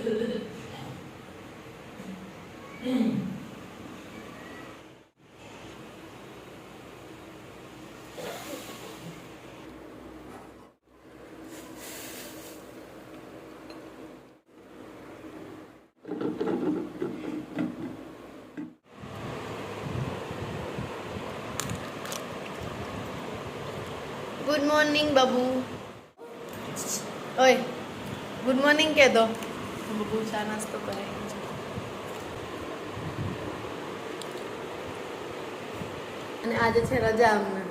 Good morning बाबू। ओए good morning कह दो। बाबू चा नास्तो करे અને આજે છે રજા અમને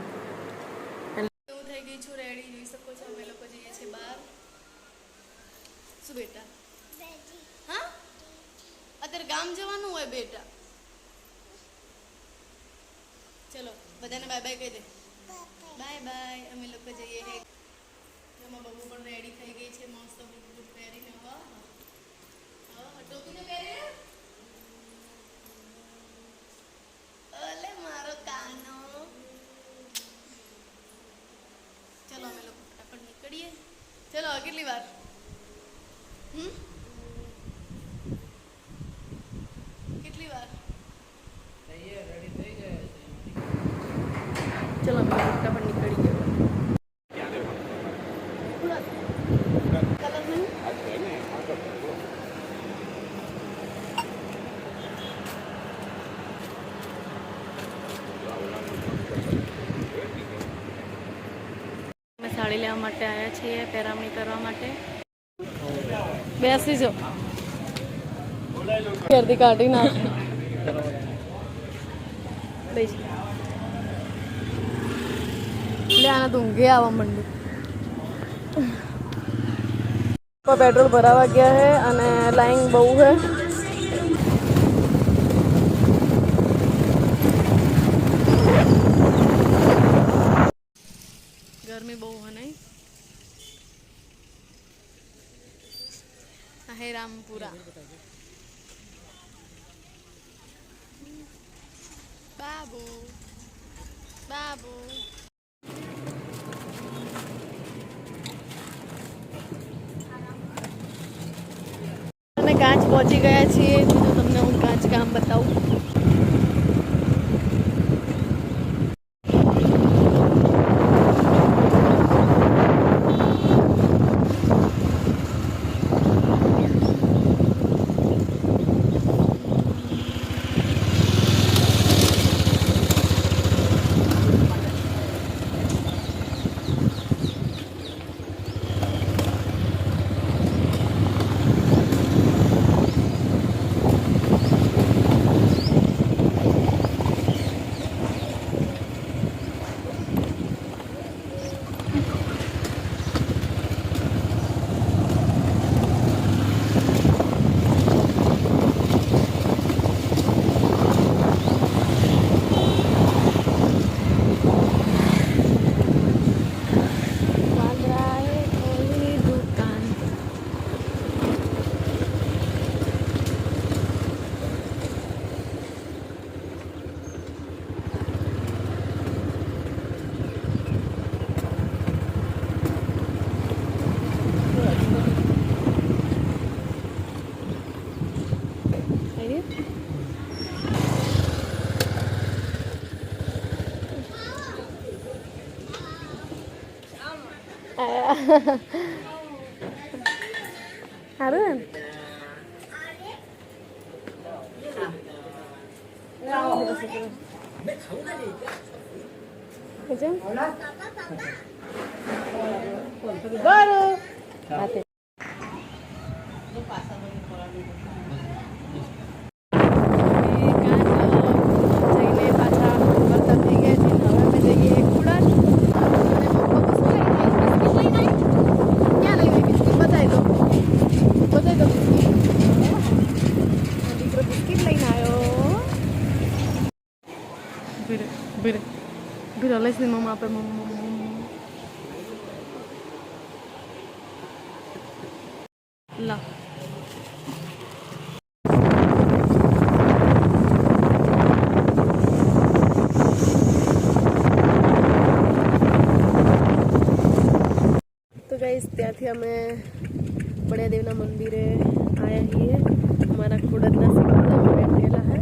એટલે હું થઈ ગઈ છું રેડી જોઈ શકો છો અમે લોકો જઈએ છીએ બહાર શું બેટા હા અત્યારે ગામ જવાનું હોય બેટા ચલો બધાને બાય બાય કહી દે બાય બાય અમે લોકો જઈએ છીએ એમાં બબુ પણ રેડી થઈ ગઈ છે મસ્ત બૂટ પહેરીને વાહ ટોપી તો પહેરી ઓલે મારો કાનો ચલો અમે લોકો ફટાફટ નીકળીએ ચલો કેટલી વાર કેટલી વાર રેડી થઈ ગયા ચલો અમે ફટાફટ નીકળી ગયા સાડી લેવા માટે આવ્યા છીએ પહેરામણી કરવા માટે બેસી જો ઘરથી કાઢી નાખ લે આને તો ઊંઘે આવવા માંડ્યું पेट्रोल भरावा गया है અને લાઈન બહુ है गर्मी બહુ है नहीं है रामपुरा बाबू बाबू कांच पहुंची गया छे तो તમને હું કાંચ કામ બતાવું Harun. Baru. Mati. Bira les ni mama apa mama lah તો ગાઈસ ત્યાંથી અમે બળિયાદેવના મંદિરે આવ્યા છીએ અમારા ખુડદના સિંગમાં બેઠેલા હે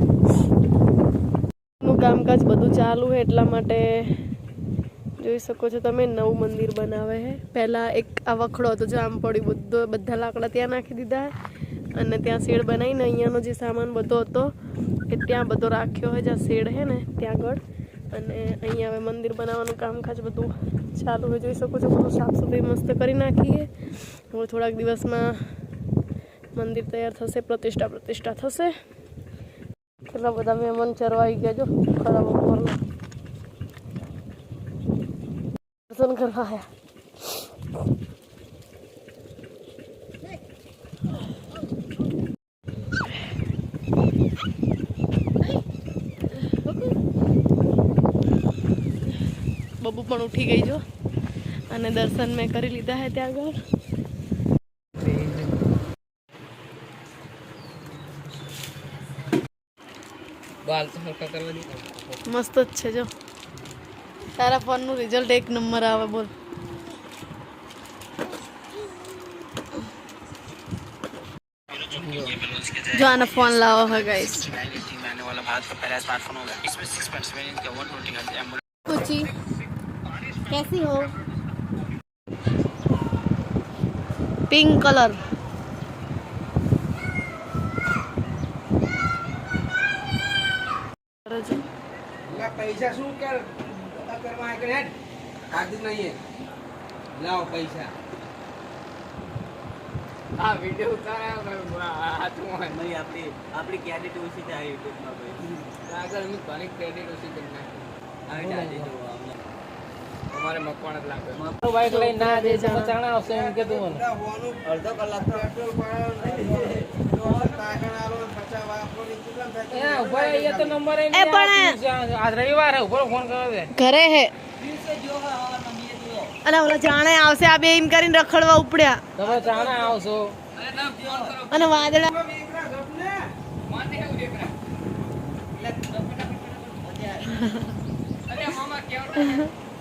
નું કામકાજ બધું ચાલુ છે એટલા માટે જોઈ શકો છો તમે નવું મંદિર બનાવે છે પહેલા એક આ વખડો હતો જામ પડ્યું બધા લાકડા ત્યાં નાખી દીધા અને ત્યાં શેડ બનાવીને અહીંયાનો જે સામાન બધો હતો એ ત્યાં બધો રાખ્યો હોય જ્યાં શેડ છે ને ત્યાં આગળ અને અહીંયા હવે મંદિર બનાવવાનું કામકાજ બધું ચાલુ હોય જોઈ શકો છો બધું સાફ સફાઈ મસ્ત કરી નાખીએ હવે થોડાક દિવસમાં મંદિર તૈયાર થશે પ્રતિષ્ઠા થશે કેટલા બધા મહેમાન ચરવા આવી ગયા જો ખરા બપોરના દર્શન કરવા આવ્યા બબુ પણ ઉઠી ગઈ જો અને દર્શન મેં કરી લીધા હે ત્યાં આગળ बाल तो हल्का करवा दी મસ્ત જ છે જો તારા ફોનનું રિઝલ્ટ 1 નંબર આવે બોલ जो आना फोन लाओ है गाइस वाला भारत का पहला स्मार्टफोन होगा इसमें 6.7 इंच का 120 हर्ट्ज एमोलेड कुची कैसी हो पिंक कलर पैसा शू कर करवा है कनेक्ट काट नहीं है लाओ पैसा આ વિડિયો ઉતાર્યા નહીં આપણી ક્રેડિટ ઓછી થાય યુટ્યુબમાં ભાઈ આગળ હું ઘણી ક્રેડિટ ઓછી કરી નાખી આવી તમારે મકવાણ જ લાગે મારો બાઈક લઈને ના દે છે ચાણા આવશે એમ કે તું અડધો કલાક પેટ્રોલ તો નંબર આજ રવિવાર હે ઉપર ફોન કરો દે ઘરે હે અને ઓલા જાણે આવશે આ બે એમ કરીને રખડવા ઉપડ્યા તમે જાણે આવશો અને વાદળા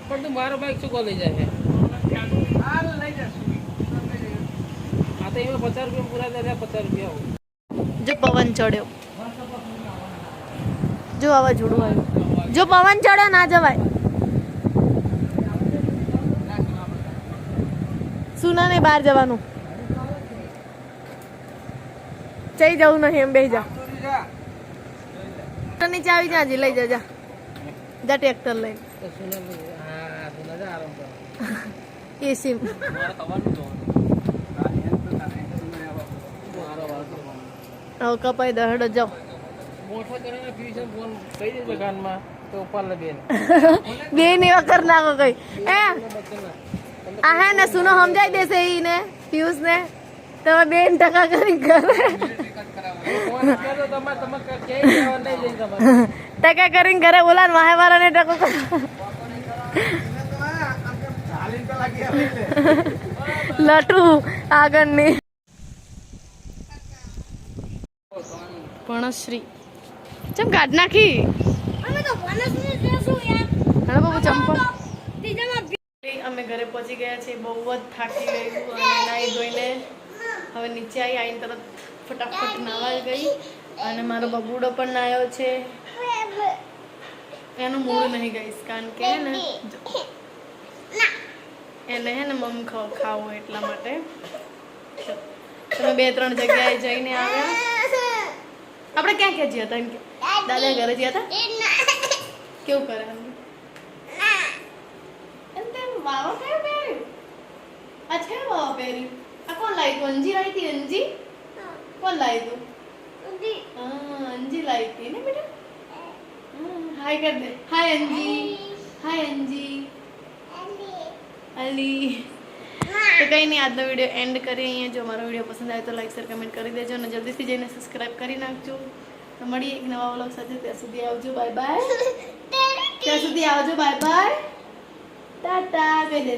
પણ તું મારો બાઈક શું લઈ જાય આ તો એમાં 50 રૂપિયા પૂરા થયા 50 રૂપિયા જો પવન ચડ્યો જો વાવાઝોડું આવ્યું જો પવન ચડ્યો ના જવાય સુના ને બહાર જવાનું જઈ જવું નહીં એમ બેસી જા નીચે આવી જા લઈ જા જા ટ્રેક્ટર લઈને એસી હવે કપાઈ દહડો જાઓ મોટો કરીને ફ્યુચર ફોન કહી દેજો કાનમાં તો ઉપર લગેન બે એવા કર નાખો કઈ એ આ હે ને સુનો સમજાઈ દેશે ઈને પિયુષ ને તમે 2% કરી કરે ટકા કરીને ઘરે ઓલા વાહે વાળાને ટકો લટુ આગળની પણશ્રી ચમ કાઢ નાખી હા બાબુ ચંપલ અમે ઘરે પહોંચી ગયા છીએ બહુ જ થાકી ગયું અને નાહી ધોઈને હવે નીચે આવીને તરત ફટાફટ નાવા ગઈ અને મારો બબુડો પણ નાહ્યો છે એનું મૂળ નહીં ગઈશ કારણ કે હે ને એને હે ને મમ ખાવો એટલા માટે તમે 2-3 જગ્યાએ જઈને આવ્યા આપણે ક્યાં ક્યાં ગયા હતા એમ કે દાદા ઘરે ગયા હતા કેવું કરે એમ તેમ વાવા કયો પહેર્યું આ છે વાવા પહેર્યું આ કોણ લાવી તું અંજી લાવી હતી અંજી કોણ લાવી તું હા અંજી લાવી હતી ને બેટા હાય કર દે હાય અંજી અલી તો કંઈ નહીં આજનો વિડીયો એન્ડ કરીએ અહીંયા જો મારો વિડીયો પસંદ આવે તો લાઈક શેર કમેન્ટ કરી દેજો અને જલ્દીથી જઈને સબસ્ક્રાઈબ કરી નાખજો તો મળીએ એક નવા વ્લોગ સાથે ત્યાં સુધી આવજો બાય બાય ત્યાં સુધી આવજો બાય બાય ટાટા કહી દે